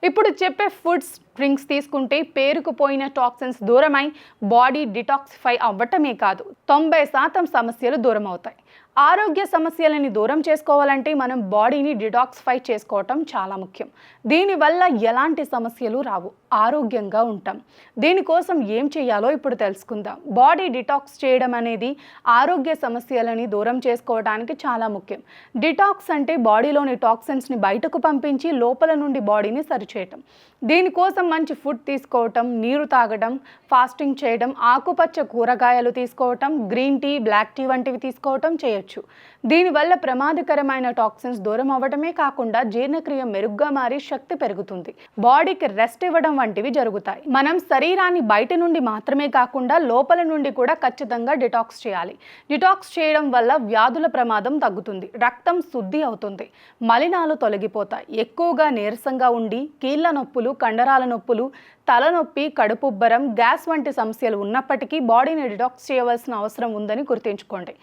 ఇప్పుడు చెప్పే foods drinks తీసుకుంటే పేరుకుపోయిన టాక్సిన్స్ దూరమై బాడీ డిటాక్సిఫై అవ్వటమే కాదు 90% సమస్యలు దూరం అవుతాయి. ఆరోగ్య సమస్యలని దూరం చేసుకోవాలంటే మనం బాడీని డిటాక్సిఫై చేసుకోవటం చాలా ముఖ్యం. దీనివల్ల ఎలాంటి సమస్యలు రావు, ఆరోగ్యంగా ఉంటాం. దీనికోసం ఏం చేయాలో ఇప్పుడు తెలుసుకుందాం. బాడీ డిటాక్స్ చేయడం అనేది ఆరోగ్య సమస్యలని దూరం చేసుకోవడానికి చాలా ముఖ్యం. డిటాక్స్ అంటే బాడీలోని టాక్సిన్స్ని బయటకు పంపించి లోపల నుండి బాడీని సరిచేయటం. దీనికోసం మంచి ఫుడ్ తీసుకోవటం, నీరు తాగడం, ఫాస్టింగ్ చేయడం, ఆకుపచ్చ కూరగాయలు తీసుకోవటం, గ్రీన్ టీ, బ్లాక్ టీ వంటివి తీసుకోవటం చేయొచ్చు. దీనివల్ల ప్రమాదకరమైన టాక్సిన్స్ దూరం అవ్వడమే కాకుండా జీర్ణక్రియ మెరుగ్గా మారి శక్తి పెరుగుతుంది. బాడీకి రెస్ట్ ఇవ్వడం వంటివి జరుగుతాయి. మనం శరీరాన్ని బయట నుండి మాత్రమే కాకుండా లోపల నుండి కూడా ఖచ్చితంగా డిటాక్స్ చేయాలి. డిటాక్స్ చేయడం వల్ల వ్యాధుల ప్రమాదం తగ్గుతుంది, రక్తం శుద్ధి అవుతుంది, మలినాలు తొలగిపోతాయి. ఎక్కువగా నీరసంగా ఉండి కీళ్ళ నొప్పులు, కండరాల నొప్పులు, తలనొప్పి, కడుపుబ్బరం, గ్యాస్ వంటి సమస్యలు ఉన్నప్పటికీ బాడీని డిటాక్స్ చేయవలసిన అవసరం ఉందని గుర్తుంచుకోండి.